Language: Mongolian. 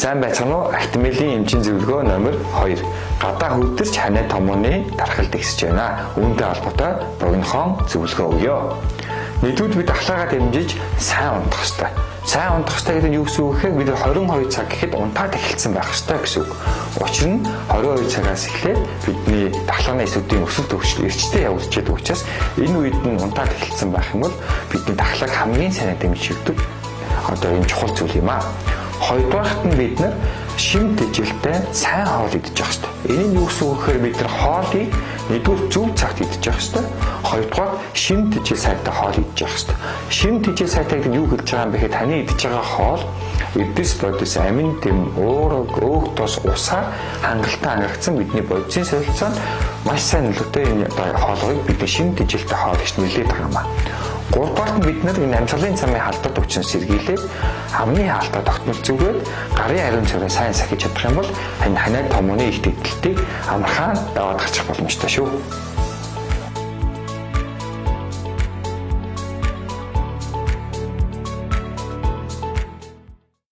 Сайн байцгаана уу? Актимелийн эмчийн зөвлөгөө номер 2. Гадаа хөдөлж ханаа томооны дархалд ихсэж байна. Үүнтэй холбоотой богинохон зөвлөгөө өгье. Нэгдүгээр бид ахлагаа дэмжиж сайн унтах ёстой. Сайн унтах ёстой гэдэг нь юу гэсэн үг вэ? Бид 22 цаг гэхэд унтаад эхэлсэн байх ёстой гэсэн үг. Учир нь 22 цагаас эхлээд бидний дахлагын эсүүдийн өсөлт төвшил эрчтэй явуулж байгаа учраас энэ үед нь унтаад эхэлсэн байх юм бол бидний дахлаг хамгийн сайн дэмжигддэг энэ чухал зүйл юм аа. Хоёрдугаарт нь бид нар шим тэжээлтэй сайн хоол идэж явах хэрэгтэй. Энэ нь юу гэсэн үг гэхээр бид нар хоолыг нэгдүгээр зөв цагт идэж явах хэрэгтэй. Хоёрдугаар шим тэжээл сайтай хоол идэж явах хэрэгтэй. Шим тэжээл сайтай гэдэг нь юу хэлж байгаа юм бэ гэхээр таны идэж байгаа хоол эдис бодис амин тэм уураг өөх тос усаар хангалттай хангагдсан бидний бодисын солилцоонд маш сайн нөлөөтэй энэ хоолойг бид шим тэжээлтэй хоол гэж нэлээд байгаа юм аа. Гуравдугаарт нь бид нар энэ амьсгалын цамын халдвар төвчнөөс сэргийлээд амны хаалтаа тогтмол зүгээд гарын ариун царай сайн сахиж чадах юм бол энэ ханаа томооны их тэтгэлтийг амархан даваад гарчих боломжтой шүү.